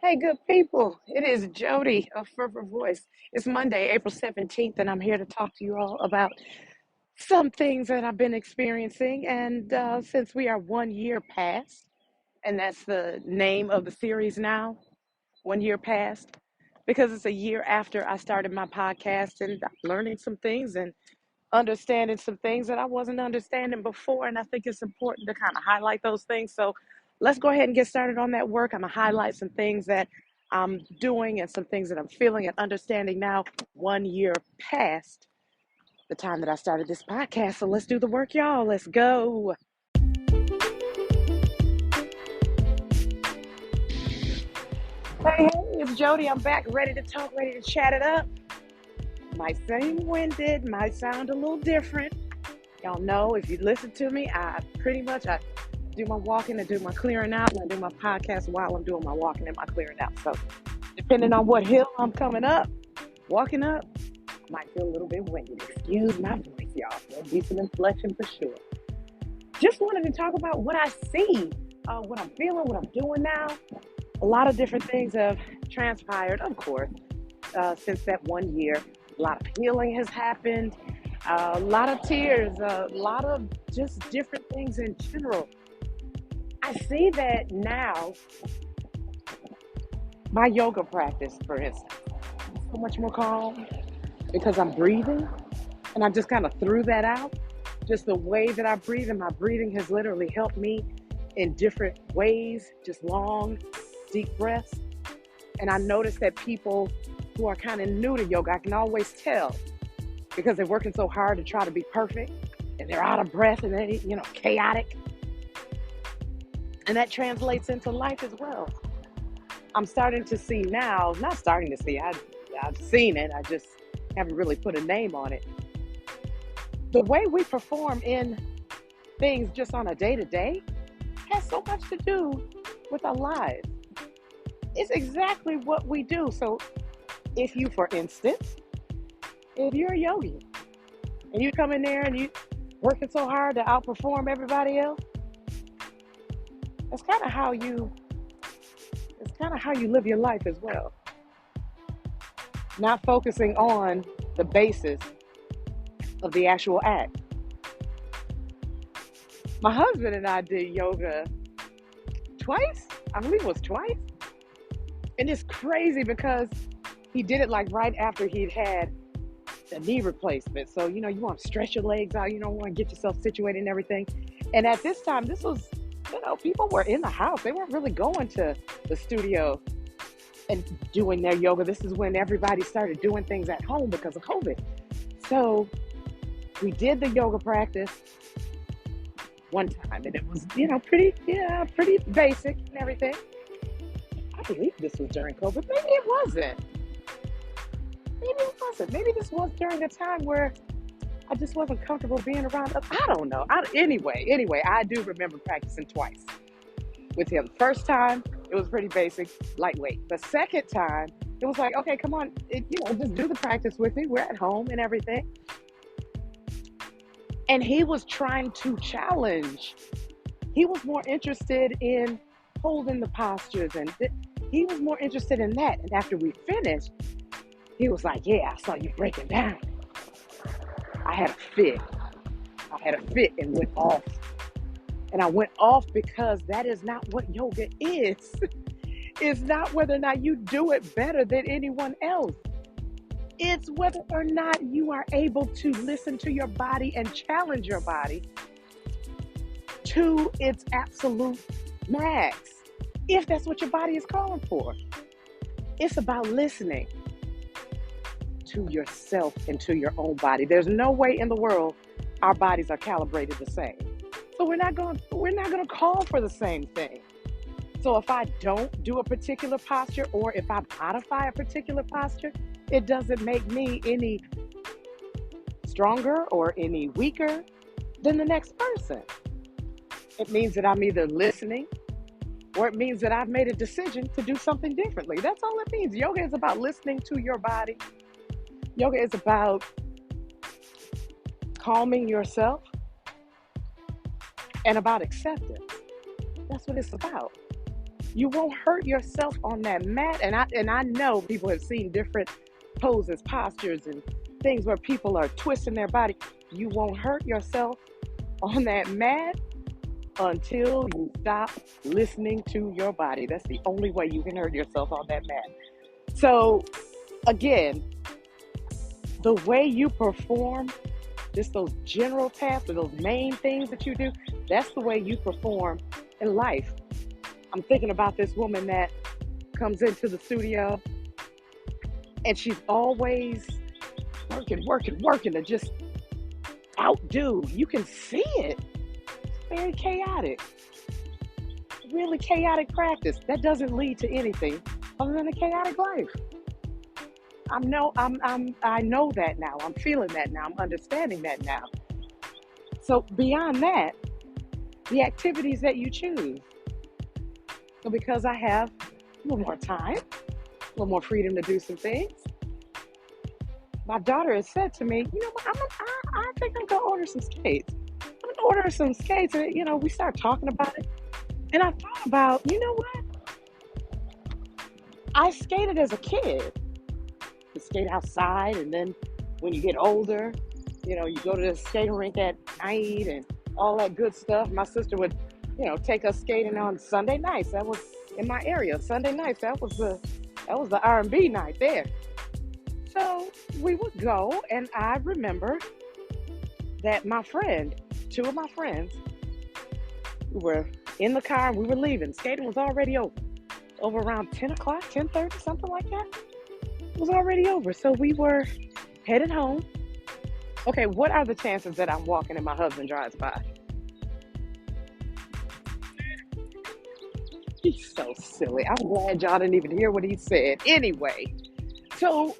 Hey, good people. It is Jody of Fervor Voice. It's Monday, April 17th, and I'm here to talk to you all about some things that I've been experiencing. And since we are 1 year past, and that's the name of the series now, 1 year past, because it's a year after I started my podcast and I'm learning some things and understanding some things that I wasn't understanding before. And I think it's important to kind of highlight those things. So let's go ahead and get started on that work. I'm going to highlight some things that I'm doing and some things that I'm feeling and understanding now, 1 year past the time that I started this podcast. So let's do the work, y'all. Let's go. Hey, it's Jody. I'm back, ready to talk, ready to chat it up. Might seem winded, might sound a little different. Y'all know if you listen to me, I do my walking and do my clearing out, and I do my podcast while I'm doing my walking and my clearing out. So depending on what hill I'm coming up, walking up, I might feel a little bit winded. Excuse my voice, y'all. There'll be some inflection for sure. Just wanted to talk about what I see, what I'm feeling, what I'm doing now. A lot of different things have transpired, of course, since that 1 year. A lot of healing has happened, a lot of tears, a lot of just different things in general. I see that now, my yoga practice, for instance, is so much more calm because I'm breathing, and I just kind of threw that out. Just the way that I breathe, and my breathing has literally helped me in different ways, just long, deep breaths. And I noticed that people who are kind of new to yoga, I can always tell because they're working so hard to try to be perfect, and they're out of breath, and they, chaotic. And that translates into life as well. I'm starting to see now, not starting to see, I've seen it, I just haven't really put a name on it. The way we perform in things just on a day-to-day has so much to do with our lives. It's exactly what we do. So if you, for instance, if you're a yogi and you come in there and you working so hard to outperform everybody else, it's kind of how you live your life as well. Not focusing on the basis of the actual act. My husband and I did yoga twice. I believe it was twice. And it's crazy because he did it like right after he'd had the knee replacement. So, you want to stretch your legs out, want to get yourself situated and everything. And at this time, this was, people were in the house. They weren't really going to the studio and doing their yoga. This is when everybody started doing things at home because of COVID. So we did the yoga practice one time, and it was, pretty basic and everything. I believe this was during COVID. Maybe it wasn't. Maybe this was during a time where I just wasn't comfortable being around. I don't know. Anyway, I do remember practicing twice with him. First time, it was pretty basic, lightweight. The second time, it was like, okay, come on, just do the practice with me. We're at home and everything. And he was trying to challenge. He was more interested in holding the postures, and he was more interested in that. And after we finished, he was like, yeah, I saw you breaking down. I had a fit and went off. And I went off because that is not what yoga is. It's not whether or not you do it better than anyone else. It's whether or not you are able to listen to your body and challenge your body to its absolute max, if that's what your body is calling for. It's about listening to yourself and to your own body. There's no way in the world our bodies are calibrated the same. So we're not going to call for the same thing. So if I don't do a particular posture, or if I modify a particular posture, it doesn't make me any stronger or any weaker than the next person. It means that I'm either listening, or it means that I've made a decision to do something differently. That's all it means. Yoga is about listening to your body. Yoga is about calming yourself and about acceptance. That's what it's about. You won't hurt yourself on that mat. And I know people have seen different poses, postures, and things where people are twisting their body. You won't hurt yourself on that mat until you stop listening to your body. That's the only way you can hurt yourself on that mat. So again, the way you perform, just those general tasks or those main things that you do, that's the way you perform in life. I'm thinking about this woman that comes into the studio and she's always working to just outdo. You can see it. It's very chaotic. Really chaotic practice. That doesn't lead to anything other than a chaotic life. I know that now. I'm feeling that now. I'm understanding that now. So beyond that, the activities that you choose. So because I have a little more time, a little more freedom to do some things, my daughter has said to me, you know what, I think I'm going to order some skates. I'm going to order some skates. And, we start talking about it. And I thought about, you know what? I skated as a kid. You skate outside, and then when you get older, you go to the skating rink at night and all that good stuff. My sister would, take us skating on Sunday nights. That was in my area. Sunday nights, that was the R&B night there. So we would go, and I remember that two of my friends, we were in the car and we were leaving. Skating was already over around 10 o'clock, 10:30, something like that. It was already over. So we were headed home. Okay, what are the chances that I'm walking and my husband drives by? He's so silly. I'm glad y'all didn't even hear what he said. Anyway, so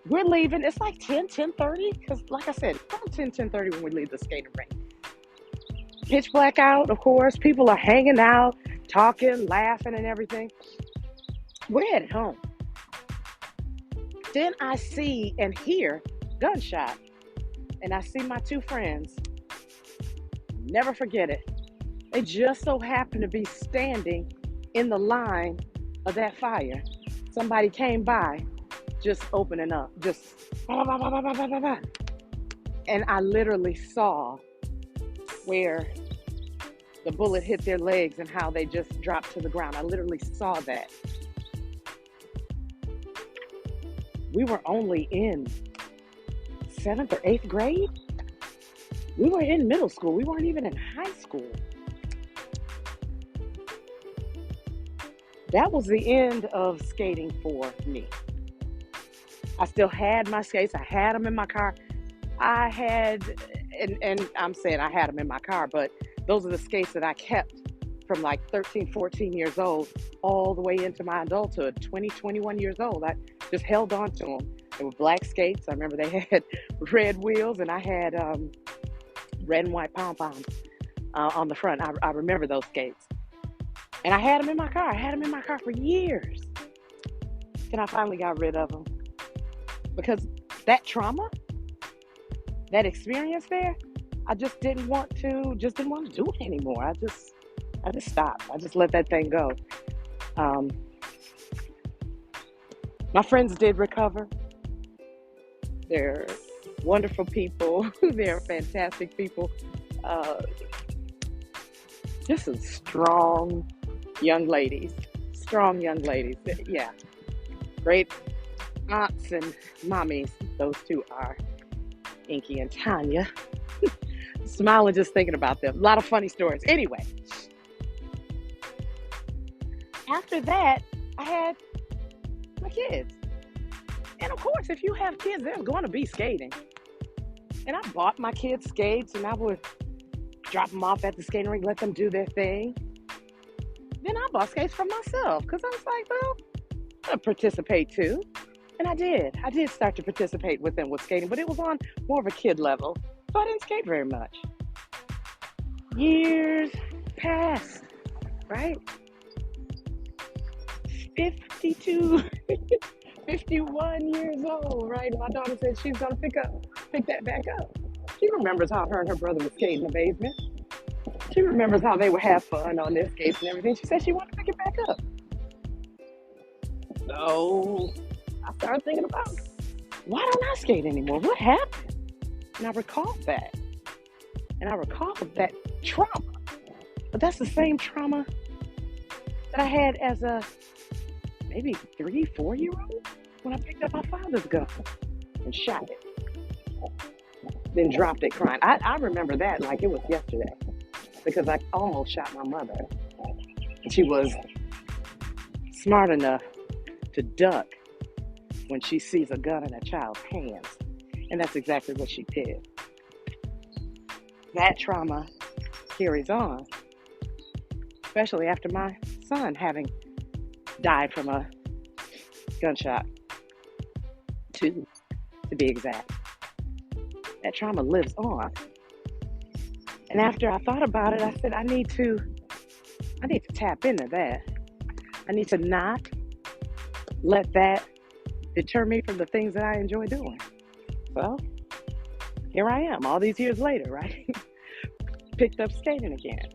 we're leaving. It's like 10:30, because like I said, it's around 10:30 when we leave the skating rink. Pitch black out, of course. People are hanging out, talking, laughing, and everything. We're headed home. Then I see and hear gunshot. And I see my two friends. Never forget it. They just so happened to be standing in the line of that fire. Somebody came by, just opening up, just bah, bah, bah, bah, bah, bah, bah, bah. And I literally saw where the bullet hit their legs and how they just dropped to the ground. I literally saw that. We were only in 7th or 8th grade. We were in middle school. We weren't even in high school. That was the end of skating for me. I still had my skates. I had them in my car. And I'm saying I had them in my car, but those are the skates that I kept from like 13, 14 years old all the way into my adulthood, 20, 21 years old. I just held on to them. They were black skates. I remember they had red wheels, and I had red and white pom-poms on the front. I remember those skates. And I had them in my car. I had them in my car for years. Then I finally got rid of them. Because that trauma, that experience there, I just didn't want to do it anymore. I just stopped. I just let that thing go. My friends did recover. They're wonderful people. They're fantastic people. Just some strong young ladies. Yeah. Great aunts and mommies. Those two are Inky and Tanya. Smiling just thinking about them. A lot of funny stories. Anyway, after that, I had my kids. And of course, if you have kids, there's going to be skating. And I bought my kids skates, and I would drop them off at the skating rink, let them do their thing. Then I bought skates for myself, because I was like, well, I'll participate too. And I did. I did start to participate with them with skating, but it was on more of a kid level. So I didn't skate very much. Years passed, right? 51 years old, right? My daughter said she's going to pick that back up. She remembers how her and her brother would skate in the basement. She remembers how they would have fun on their skates and everything. She said she wanted to pick it back up. So I started thinking about, why don't I skate anymore? What happened? And I recalled that. And I recalled that trauma. But that's the same trauma that I had as a maybe 3, 4-year-old when I picked up my father's gun and shot it. Then dropped it crying. I remember that like it was yesterday because I almost shot my mother. She was smart enough to duck when she sees a gun in a child's hands. And that's exactly what she did. That trauma carries on, especially after my son having died from a gunshot, 2 to be exact. That trauma lives on. And after I thought about it, I said, I need to tap into that. I need to not let that deter me from the things that I enjoy doing. So here I am, all these years later, right? Picked up skating again.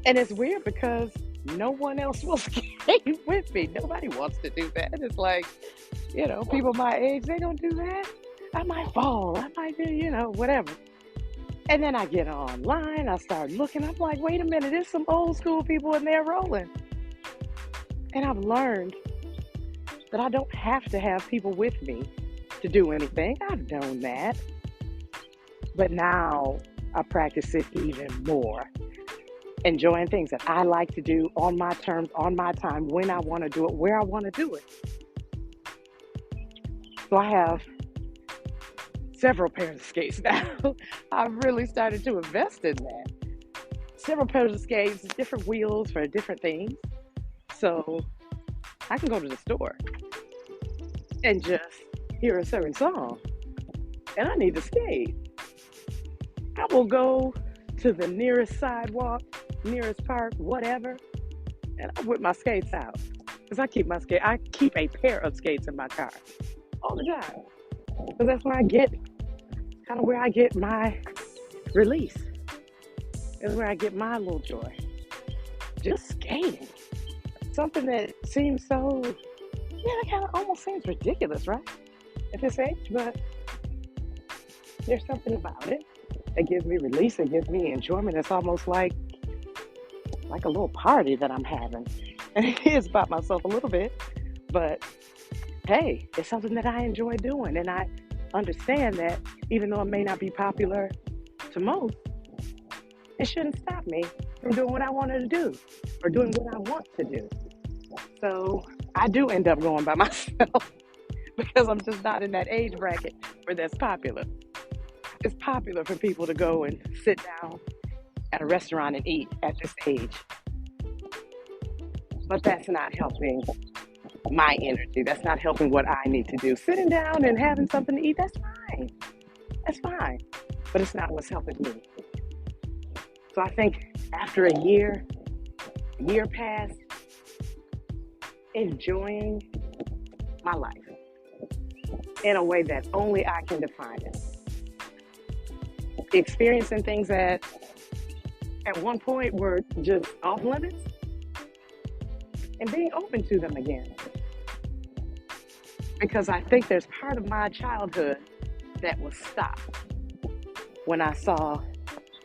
And it's weird because no one else will skate with me. Nobody wants to do that. It's like, people my age, they don't do that. I might fall. I might do, whatever. And then I get online. I start looking. I'm like, wait a minute. There's some old school people in there rolling. And I've learned that I don't have to have people with me to do anything. I've known that. But now I practice it even more. Enjoying things that I like to do on my terms, on my time, when I want to do it, where I want to do it. So I have several pairs of skates now. I've really started to invest in that. Several pairs of skates, different wheels for different things. So I can go to the store and just hear a certain song. And I need to skate. I will go to the nearest sidewalk, nearest park, whatever, and I whip my skates out. Because I keep a pair of skates in my car all the time. Because that's where I get my release. It's where I get my little joy. Just skating. Something that seems so, that kind of almost seems ridiculous, right? At this age, but there's something about it. It gives me release. It gives me enjoyment. It's almost like a little party that I'm having. And it is about myself a little bit, but hey, it's something that I enjoy doing. And I understand that even though it may not be popular to most, it shouldn't stop me from doing what I wanted to do or doing what I want to do. So I do end up going by myself because I'm just not in that age bracket where that's popular. It's popular for people to go and sit down at a restaurant and eat at this age. But that's not helping my energy. That's not helping what I need to do. Sitting down and having something to eat, that's fine. That's fine. But it's not what's helping me. So I think after a year past, enjoying my life in a way that only I can define it. Experiencing things that at one point were just off limits and being open to them again. Because I think there's part of my childhood that was stopped when I saw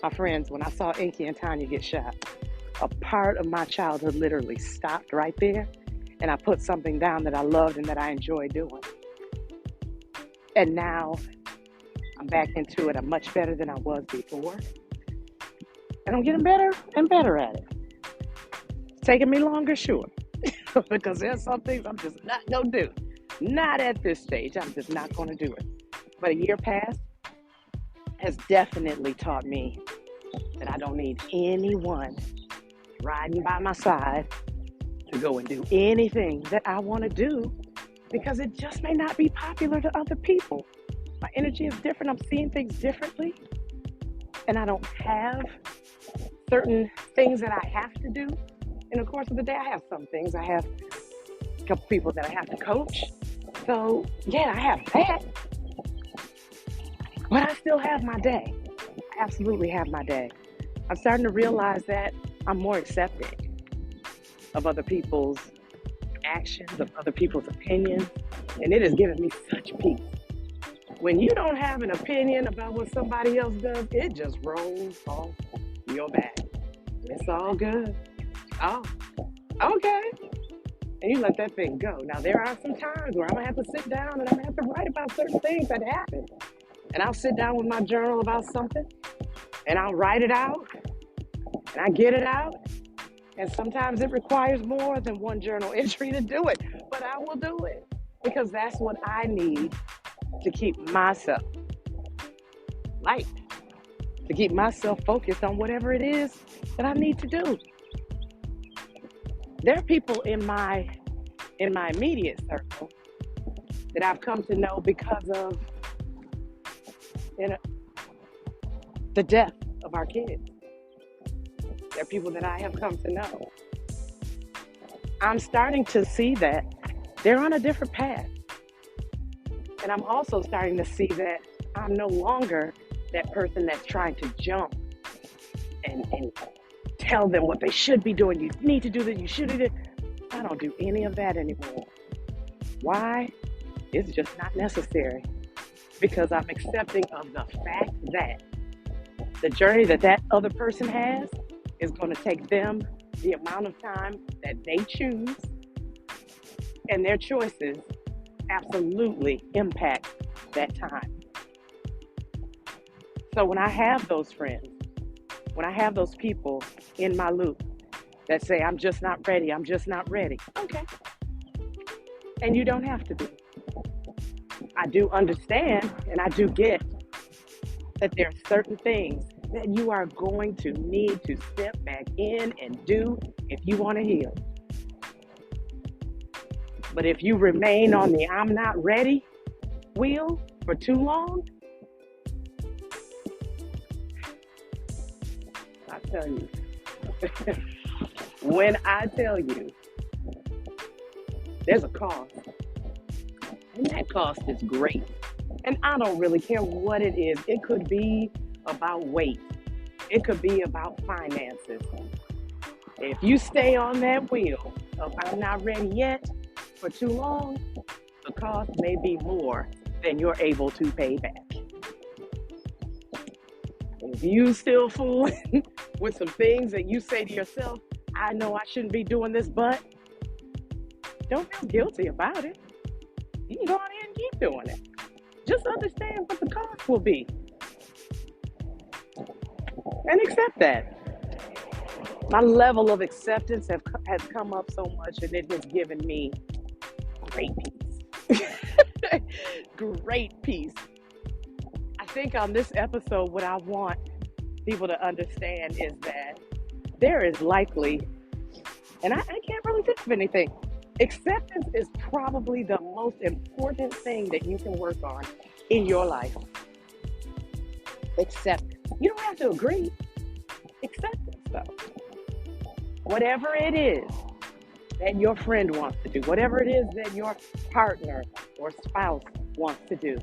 my friends, when I saw Inky and Tanya get shot. A part of my childhood literally stopped right there, and I put something down that I loved and that I enjoyed doing. And now I'm back into it. I'm much better than I was before. And I'm getting better and better at it. It's taking me longer, sure. Because there's some things I'm just not going to do. Not at this stage. I'm just not going to do it. But a year past has definitely taught me that I don't need anyone riding by my side to go and do anything that I want to do, because it just may not be popular to other people. My energy is different. I'm seeing things differently. And I don't have certain things that I have to do in the course of the day. I have some things. I have a couple people that I have to coach. So, yeah, I have that. But I still have my day. I absolutely have my day. I'm starting to realize that I'm more accepting of other people's actions, of other people's opinions, and it has given me such peace. When you don't have an opinion about what somebody else does, it just rolls off your back. It's all good. Oh, okay. And you let that thing go. Now, there are some times where I'm going to have to sit down and I'm going to have to write about certain things that happen. And I'll sit down with my journal about something and I'll write it out and I get it out. And sometimes it requires more than one journal entry to do it, but I will do it because that's what I need to keep myself light, to keep myself focused on whatever it is that I need to do. There are people in my immediate circle that I've come to know because of the death of our kids. There are people that I have come to know. I'm starting to see that they're on a different path. And I'm also starting to see that I'm no longer that person that's trying to jump and tell them what they should be doing. You need to do this, you should do this. I don't do any of that anymore. Why? It's just not necessary. Because I'm accepting of the fact that the journey that other person has is going to take them the amount of time that they choose, and their choices absolutely impact that time. So when I have those friends, when I have those people in my loop that say, I'm just not ready, okay. And you don't have to be. I do understand and I do get that there are certain things that you are going to need to step back in and do if you want to heal. But if you remain on the I'm not ready wheel for too long, I tell you, when I tell you, there's a cost, and that cost is great. And I don't really care what it is. It could be about weight. It could be about finances. If you stay on that wheel of I'm not ready yet for too long, the cost may be more than you're able to pay back. If you still fooling with some things that you say to yourself, I know I shouldn't be doing this, but don't feel guilty about it. You can go on ahead and keep doing it. Just understand what the cost will be. And accept that. My level of acceptance has come up so much, and it has given me great peace. Great peace. I think on this episode, what I want people to understand is that there is likely, and I can't really think of anything, acceptance is probably the most important thing that you can work on in your life. Acceptance. You don't have to agree. Acceptance, though. Whatever it is that your friend wants to do, whatever it is that your partner or spouse wants to do,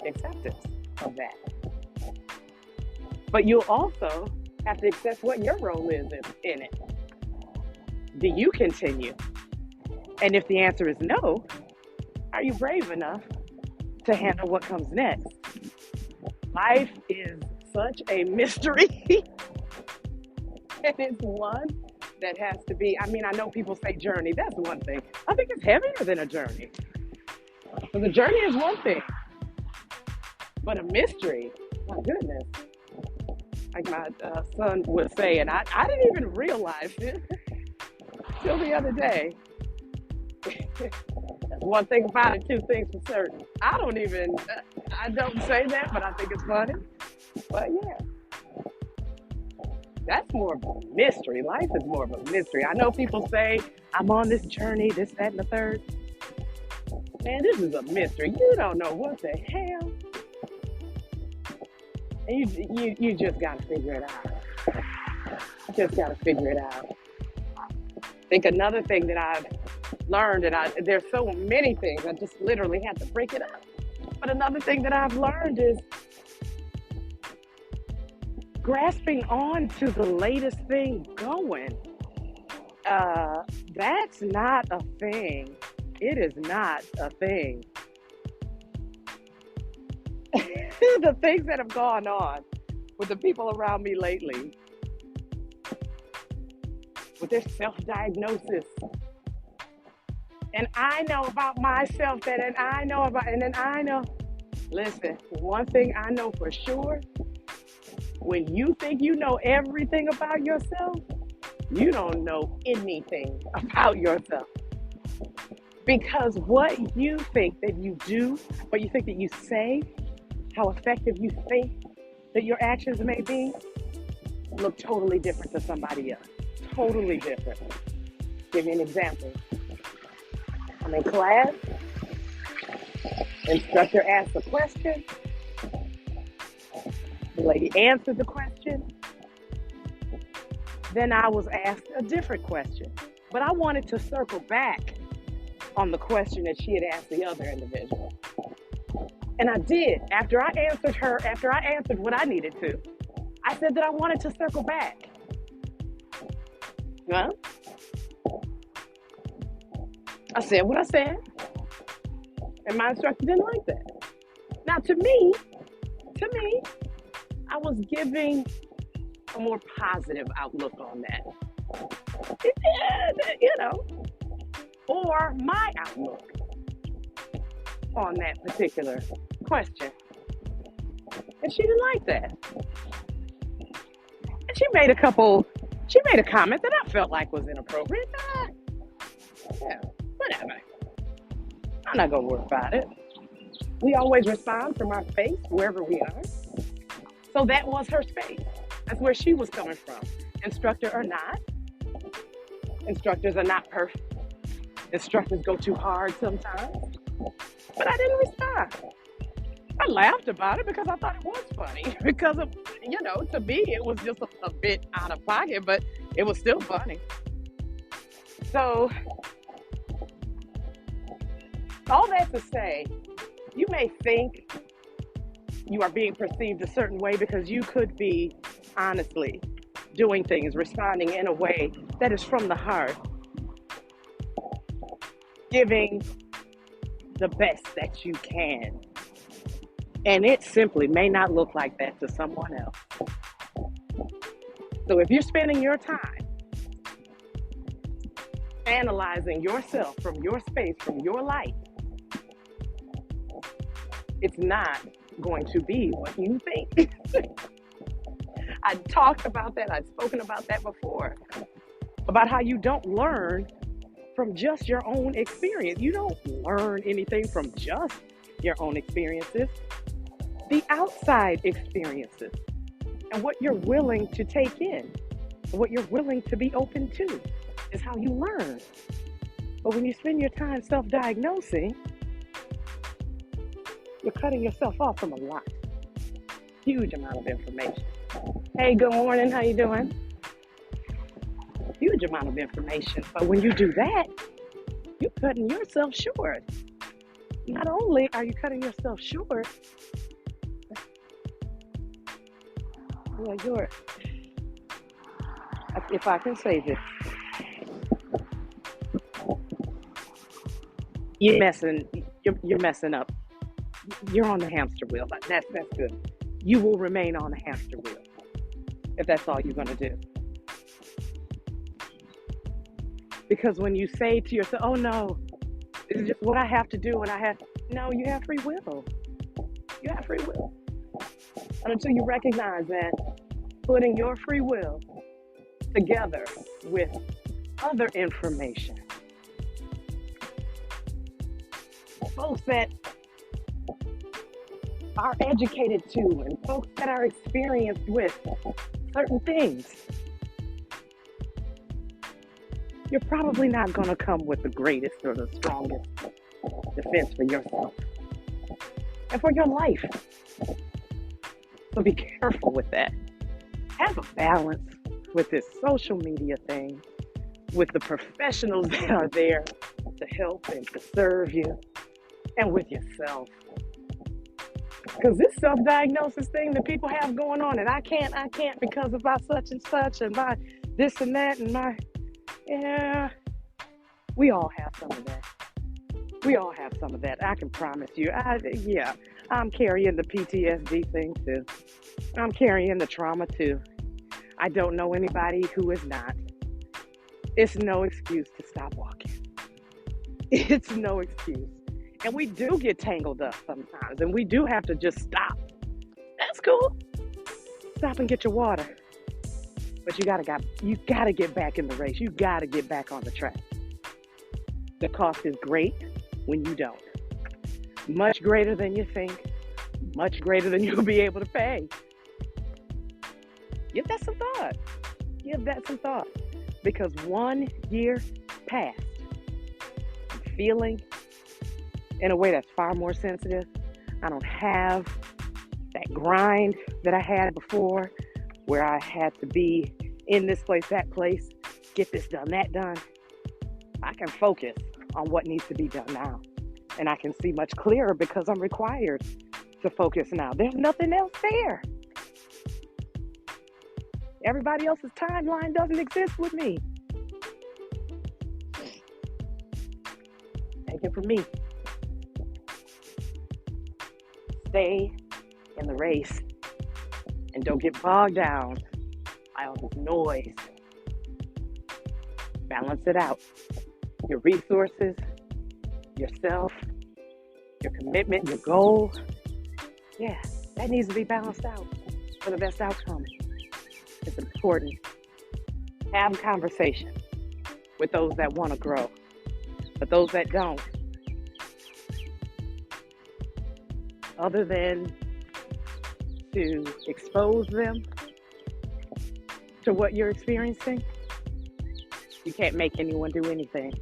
acceptance of that. But you'll also have to accept what your role is in it. Do you continue? And if the answer is no, are you brave enough to handle what comes next? Life is such a mystery. And it's one that has to be, I know people say journey, that's one thing. I think it's heavier than a journey. So the journey is one thing, but a mystery, my goodness. Like my son would say, and I didn't even realize it till the other day. One thing about it, two things for certain. I don't say that, but I think it's funny. But yeah, that's more of a mystery. Life is more of a mystery. I know people say, I'm on this journey, this, that, and the third. Man, this is a mystery. You don't know what the hell. And you just got to figure it out. You just got to figure it out. I think another thing that I've learned, and there's so many things, I just literally had to break it up. But another thing that I've learned is grasping on to the latest thing going. That's not a thing. It is not a thing. The things that have gone on with the people around me lately, with their self-diagnosis. And I know about myself that, and I know about, and then I know. Listen, one thing I know for sure, when you think you know everything about yourself, you don't know anything about yourself. Because what you think that you do, what you think that you say, how effective you think that your actions may be, look totally different to somebody else. Totally different. Give you an example. I'm in class, instructor asks a question, the lady answered the question, then I was asked a different question. But I wanted to circle back on the question that she had asked the other individual. And I did. After I answered what I needed to, I said that I wanted to circle back. Well, I said what I said, and my instructor didn't like that. Now, to me, I was giving a more positive outlook on that. Or my outlook on that particular question. And she didn't like that. And she made a comment that I felt like was inappropriate. Yeah, whatever. I'm not going to worry about it. We always respond from our space, wherever we are. So that was her space. That's where she was coming from. Instructor or not. Instructors are not perfect. Instructors go too hard sometimes. But I didn't respond. I laughed about it because I thought it was funny. Because of, to me, it was just a bit out of pocket, but it was still funny. So, all that to say, you may think you are being perceived a certain way because you could be, honestly, doing things, responding in a way that is from the heart, giving the best that you can. And it simply may not look like that to someone else. So if you're spending your time analyzing yourself from your space, from your light, it's not going to be what you think. I talked about that. I've spoken about that before, about how you don't learn from just your own experience. You don't learn anything from just your own experiences. The outside experiences and what you're willing to take in, what you're willing to be open to is how you learn. But when you spend your time self-diagnosing, you're cutting yourself off from a lot, huge amount of information. Hey, good morning, how you doing? Huge amount of information. But when you do that, you're cutting yourself short. Not only are you cutting yourself short, if I can say this, you're messing up. You're on the hamster wheel. That's good. You will remain on the hamster wheel if that's all you're going to do. Because when you say to yourself, oh no, this is just what I have to do, no, you have free will. You have free will. And until you recognize that, putting your free will together with other information, folks that are educated to and folks that are experienced with certain things, you're probably not going to come with the greatest or the strongest defense for yourself and for your life. So be careful with that. Have a balance with this social media thing, with the professionals that are there to help and to serve you, and with yourself. Because this self-diagnosis thing that people have going on, and I can't because of my such and such, and my this and that, and my, yeah, we all have some of that. We all have some of that. I can promise you. Yeah, I'm carrying the PTSD thing too. I'm carrying the trauma too. I don't know anybody who is not. It's no excuse to stop walking. It's no excuse. And we do get tangled up sometimes, and we do have to just stop. That's cool. Stop and get your water. But you gotta get back in the race. You gotta get back on the track. The cost is great when you don't. Much greater than you think. Much greater than you'll be able to pay. Give that some thought. Give that some thought. Because 1 year passed. I'm feeling in a way that's far more sensitive. I don't have that grind that I had before, where I had to be in this place, that place, get this done, that done. I can focus on what needs to be done now. And I can see much clearer because I'm required to focus now. There's nothing else there. Everybody else's timeline doesn't exist with me. Take it from me. Stay in the race and don't get bogged down by all this noise. Balance it out. Your resources, yourself, your commitment, your goal. Yeah, that needs to be balanced out for the best outcome. It's important. Have conversation with those that want to grow, but those that don't, other than to expose them to what you're experiencing, you can't make anyone do anything.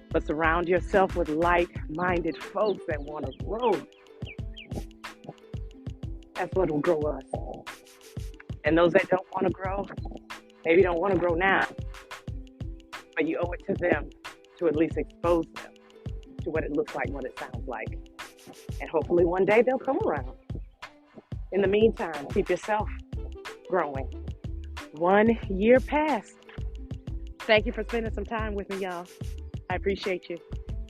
But surround yourself with like-minded folks that want to grow. That's what will grow us. And those that don't want to grow, maybe don't want to grow now, but you owe it to them to at least expose them to what it looks like, what it sounds like. And hopefully one day they'll come around. In the meantime, keep yourself growing. 1 year passed. Thank you for spending some time with me, y'all. I appreciate you.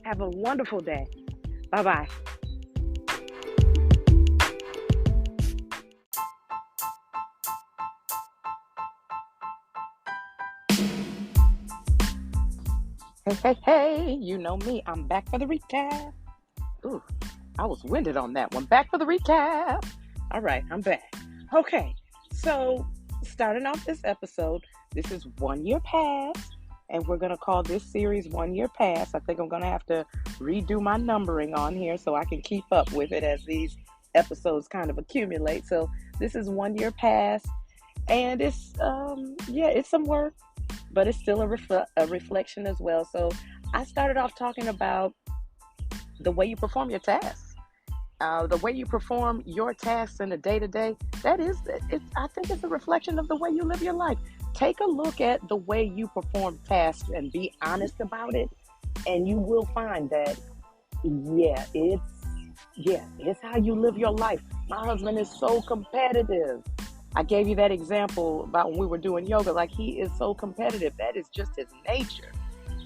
Have a wonderful day. Bye-bye. Hey, you know me. I'm back for the recap. Ooh, I was winded on that one. Back for the recap. All right, I'm back. Okay, so starting off this episode, this is 1 year past, and we're going to call this series 1 year past. I think I'm going to have to redo my numbering on here so I can keep up with it as these episodes kind of accumulate. So this is 1 year past, and it's, it's some work, but it's still a reflection as well. So I started off talking about the way you perform your tasks. The way you perform your tasks in the day-to-day, I think it's a reflection of the way you live your life. Take a look at the way you perform tasks and be honest about it, and you will find that, it's how you live your life. My husband is so competitive. I gave you that example about when we were doing yoga. Like, he is so competitive. That is just his nature.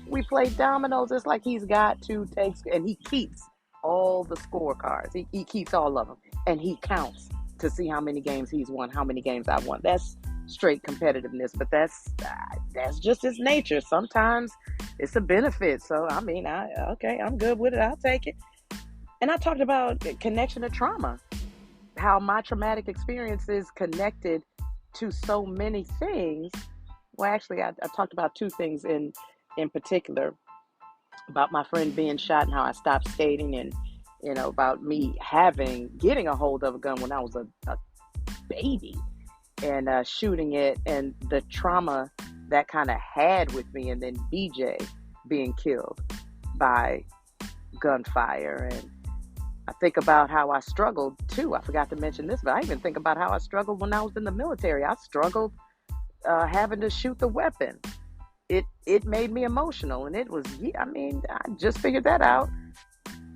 We play dominoes. It's like he's got to take, and he keeps all the scorecards. He keeps all of them, and he counts to see how many games he's won, how many games I've won. That's straight competitiveness, but that's just his nature. Sometimes it's a benefit. So, I mean, I'm good with it. I'll take it. And I talked about connection to trauma, how my traumatic experience is connected to so many things. Well, actually, I talked about two things in particular, about my friend being shot and how I stopped skating, and, about me getting a hold of a gun when I was a baby and shooting it, and the trauma that kind of had with me, and then BJ being killed by gunfire. And I think about how I struggled too. I forgot to mention this, but I even think about how I struggled when I was in the military. I struggled having to shoot the weapon. It made me emotional, and it was, I just figured that out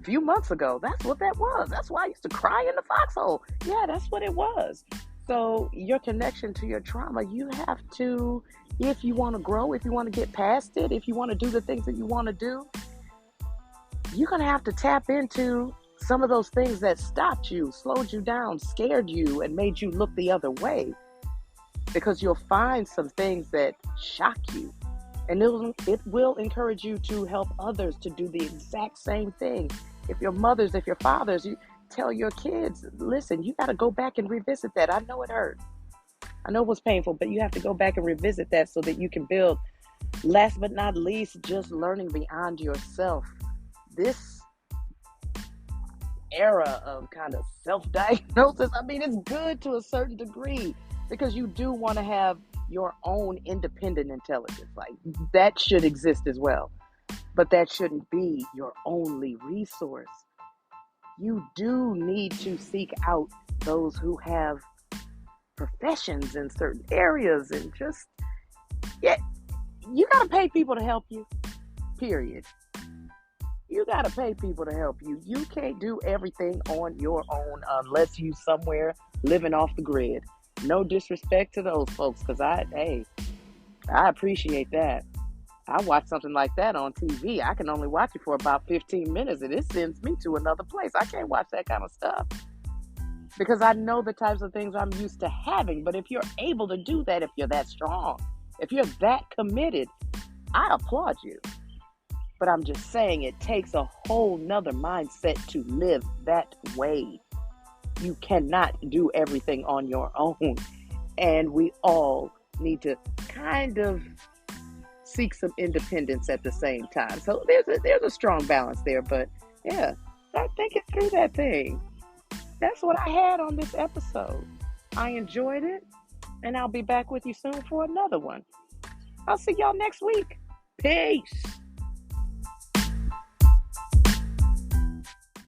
a few months ago. That's what that was. That's why I used to cry in the foxhole. Yeah, that's what it was. So your connection to your trauma, you have to, if you want to grow, if you want to get past it, if you want to do the things that you want to do, you're going to have to tap into some of those things that stopped you, slowed you down, scared you, and made you look the other way. Because you'll find some things that shock you. And it will encourage you to help others to do the exact same thing. If your mothers, if your fathers, you tell your kids, listen, you got to go back and revisit that. I know it hurt. I know it was painful, but you have to go back and revisit that so that you can build. Last but not least, just learning beyond yourself. This era of kind of self-diagnosis, I mean, it's good to a certain degree because you do want to have your own independent intelligence. Like, that should exist as well. But that shouldn't be your only resource. You do need to seek out those who have professions in certain areas and just, yeah, you got to pay people to help you, period. You got to pay people to help you. You can't do everything on your own unless you somewhere living off the grid. No disrespect to those folks, because I appreciate that. I watch something like that on TV. I can only watch it for about 15 minutes, and it sends me to another place. I can't watch that kind of stuff because I know the types of things I'm used to having. But if you're able to do that, if you're that strong, if you're that committed, I applaud you. But I'm just saying it takes a whole nother mindset to live that way. You cannot do everything on your own. And we all need to kind of seek some independence at the same time. So there's a strong balance there. But yeah, start thinking through that thing. That's what I had on this episode. I enjoyed it. And I'll be back with you soon for another one. I'll see y'all next week. Peace.